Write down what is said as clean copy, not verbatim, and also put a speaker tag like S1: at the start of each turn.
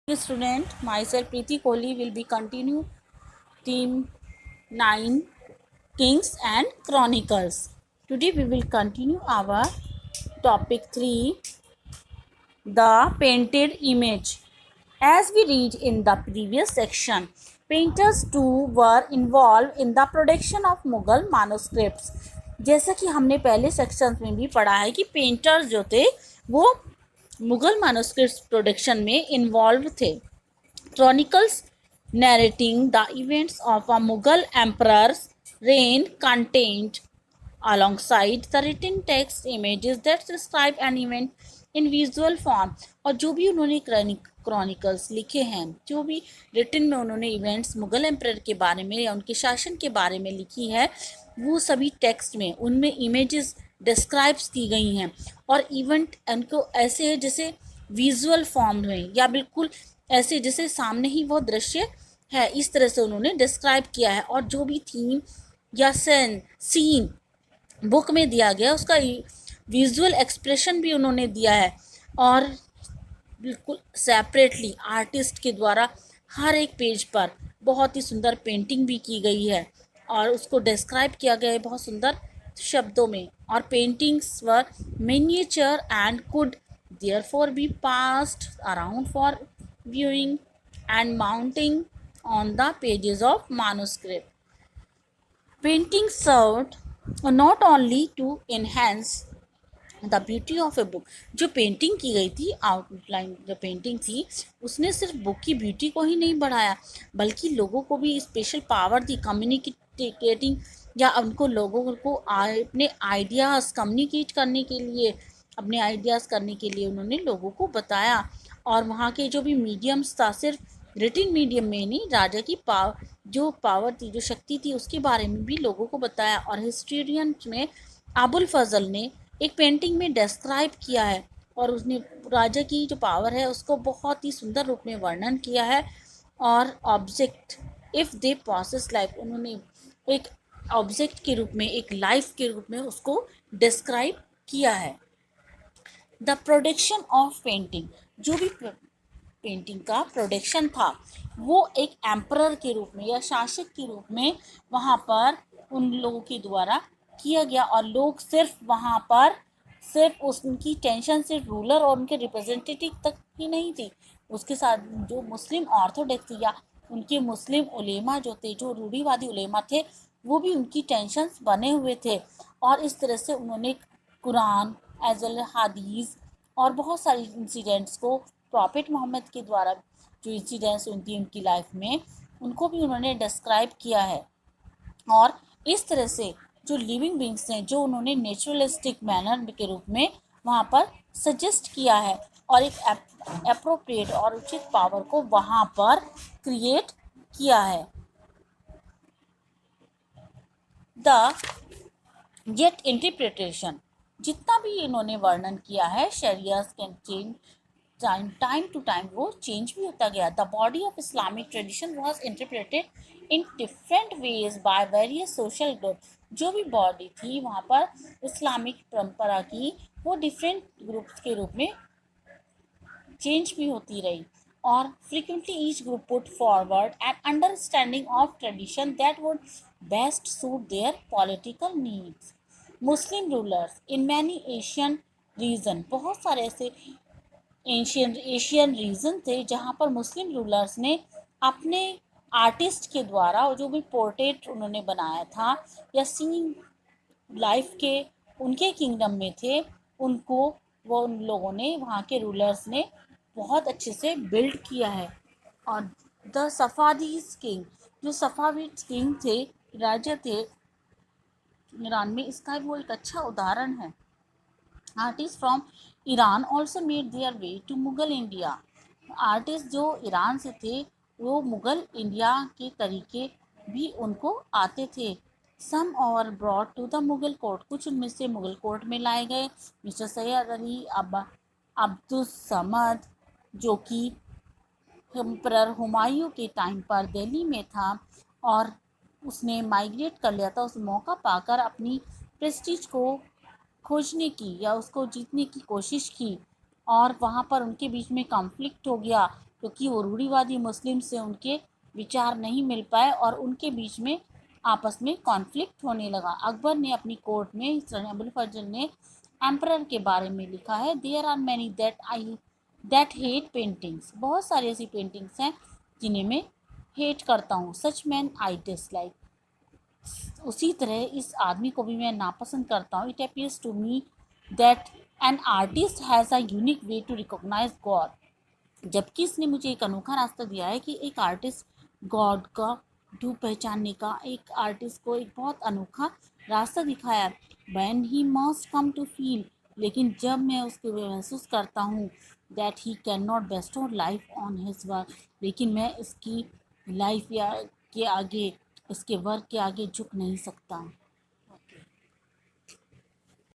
S1: Student, myself Preeti Kohli will be continue Team 9 Kings and Chronicles. Today we will continue our topic 3, the painted image. As we read in the previous section, painters too were involved in the production of Mughal manuscripts. जैसा कि हमने पहले section में भी पढ़ा है कि painters जो थे वो मुगल मैन्युस्क्रिप्ट्स प्रोडक्शन में इन्वॉल्व थे. Chronicles narrating the events of a Mughal emperor's reign contained, alongside the written text, images that describe an event in visual form. और जो भी उन्होंने क्रॉनिकल्स लिखे हैं, जो भी रिटन में उन्होंने इवेंट्स मुगल एम्पर के बारे में या उनके शासन के बारे में लिखी है, वो सभी टेक्स्ट में उनमें इमेजेस डिस्क्राइब्स की गई हैं और इवेंट उनको ऐसे है जैसे विजुअल फॉर्म में या बिल्कुल ऐसे जैसे सामने ही वो दृश्य है, इस तरह से उन्होंने डिस्क्राइब किया है. और जो भी थीम या सीन बुक में दिया गया उसका विजुअल एक्सप्रेशन भी उन्होंने दिया है और बिल्कुल सेपरेटली आर्टिस्ट के द्वारा हर एक पेज पर बहुत ही सुंदर पेंटिंग भी की गई है और उसको डिस्क्राइब किया गया है बहुत सुंदर शब्दों में. और paintings were miniature and could therefore be passed around for viewing and mounting on the pages of manuscript. Paintings served not only to enhance the beauty of a book. जो पेंटिंग की गई थी, आउटलाइन जो painting थी, उसने सिर्फ book की beauty को ही नहीं बढ़ाया बल्कि लोगों को भी स्पेशल पावर दी कम्युनिकेटिंग या उनको लोगों को अपने आइडियाज़ कम्युनिकेट करने के लिए, अपने आइडियाज़ करने के लिए उन्होंने लोगों को बताया. और वहाँ के जो भी मीडियम्स था, सिर्फ रिटिन मीडियम में नहीं, राजा की जो पावर थी, जो शक्ति थी, उसके बारे में भी लोगों को बताया. और हिस्टोरियन में अबुल फजल ने एक पेंटिंग में डिस्क्राइब किया है और उसने राजा की जो पावर है उसको बहुत ही सुंदर रूप में वर्णन किया है. और object if they process life, उन्होंने एक ऑब्जेक्ट के रूप में, एक लाइफ के रूप में उसको डिस्क्राइब किया है. द प्रोडक्शन ऑफ पेंटिंग, जो भी पेंटिंग का प्रोडक्शन था वो एक एम्परर के रूप में या शासक के रूप में वहाँ पर उन लोगों के द्वारा किया गया. और लोग सिर्फ वहाँ पर सिर्फ उनकी टेंशन सिर्फ रूलर और उनके रिप्रेजेंटेटिव तक ही नहीं थी, उसके साथ जो मुस्लिम ऑर्थोडॉक्स थी या उनके मुस्लिम उलेमा जो थे, जो रूढ़िवादी उलेमा थे, वो भी उनकी टेंशन्स बने हुए थे. और इस तरह से उन्होंने कुरान एज वेल हदीस और बहुत सारी इंसिडेंट्स को प्रॉफिट मोहम्मद के द्वारा जो इंसिडेंट्स होती उनकी लाइफ में, उनको भी उन्होंने डिस्क्राइब किया है. और इस तरह से जो लिविंग बींग्स हैं, जो उन्होंने नेचुरलिस्टिक मैनर के रूप में वहाँ पर सजेस्ट किया है और एक अप्रोप्रिएट और उचित पावर को वहाँ पर क्रिएट किया है. द येट इंटरप्रिटेशन, जितना भी इन्होंने वर्णन किया है, शरियास can change time to time, वो चेंज भी होता गया. The body of Islamic tradition was interpreted in different ways by various social group. जो भी बॉडी थी वहाँ पर इस्लामिक परंपरा की, वो डिफरेंट ग्रुप्स के रूप में चेंज भी होती रही. और frequently each group put forward an understanding of tradition that would best suit there political needs. Muslim rulers in many Asian region, बहुत सारे ऐसे एशियन रीजन थे जहाँ पर मुस्लिम रूलर्स ने अपने आर्टिस्ट के द्वारा जो भी पोर्ट्रेट उन्होंने बनाया था या सीन लाइफ के उनके किंगडम में थे, उनको वो उन लोगों ने, वहाँ के रूलर्स ने बहुत अच्छे से बिल्ड किया है. और द सफावीज किंग, जो सफावीड किंग थे, राजा थे ईरान में, इसका वो एक अच्छा उदाहरण है. Artist from Iran also made their way to Mughal India. Artist जो ईरान से थे वो मुगल इंडिया के तरीके भी उनको आते थे. सम और brought to the Mughal court, कुछ उनमें से मुगल कोर्ट में लाए गए. मिस्टर सैयद अली अब्दुल समद, जो कि एम्परर हुमायूं के टाइम पर दिल्ली में था और उसने माइग्रेट कर लिया था, उस मौका पाकर अपनी प्रेस्टीज को खोजने की या उसको जीतने की कोशिश की. और वहाँ पर उनके बीच में कॉन्फ्लिक्ट हो गया क्योंकि वो रूढ़िवादी मुस्लिम से उनके विचार नहीं मिल पाए और उनके बीच में आपस में कॉन्फ्लिक्ट होने लगा। अकबर ने अपनी कोर्ट में अबुल फजल ने एम्परर के बारे में लिखा है, there are many that hate paintings. बहुत सारी ऐसी पेंटिंग्स हैं जिन्हें मैं हेट करता हूँ। सच मैन आई डिसलाइक। उसी तरह इस आदमी को भी मैं नापसंद करता हूँ। It appears to me that an artist has a unique way to recognise God. जबकि इसने मुझे एक अनोखा रास्ता दिया है कि एक आर्टिस्ट गॉड का रूप पहचानने का, एक आर्टिस्ट को एक बहुत अनोखा रास्ता दिखाया। When he must come to feel, लेकिन जब मैं उसके महसूस करता हूँ that he can not bestow life on his work, लेकिन मैं इसकी लाइफ या के आगे, इसके वर्क के आगे झुक नहीं सकता।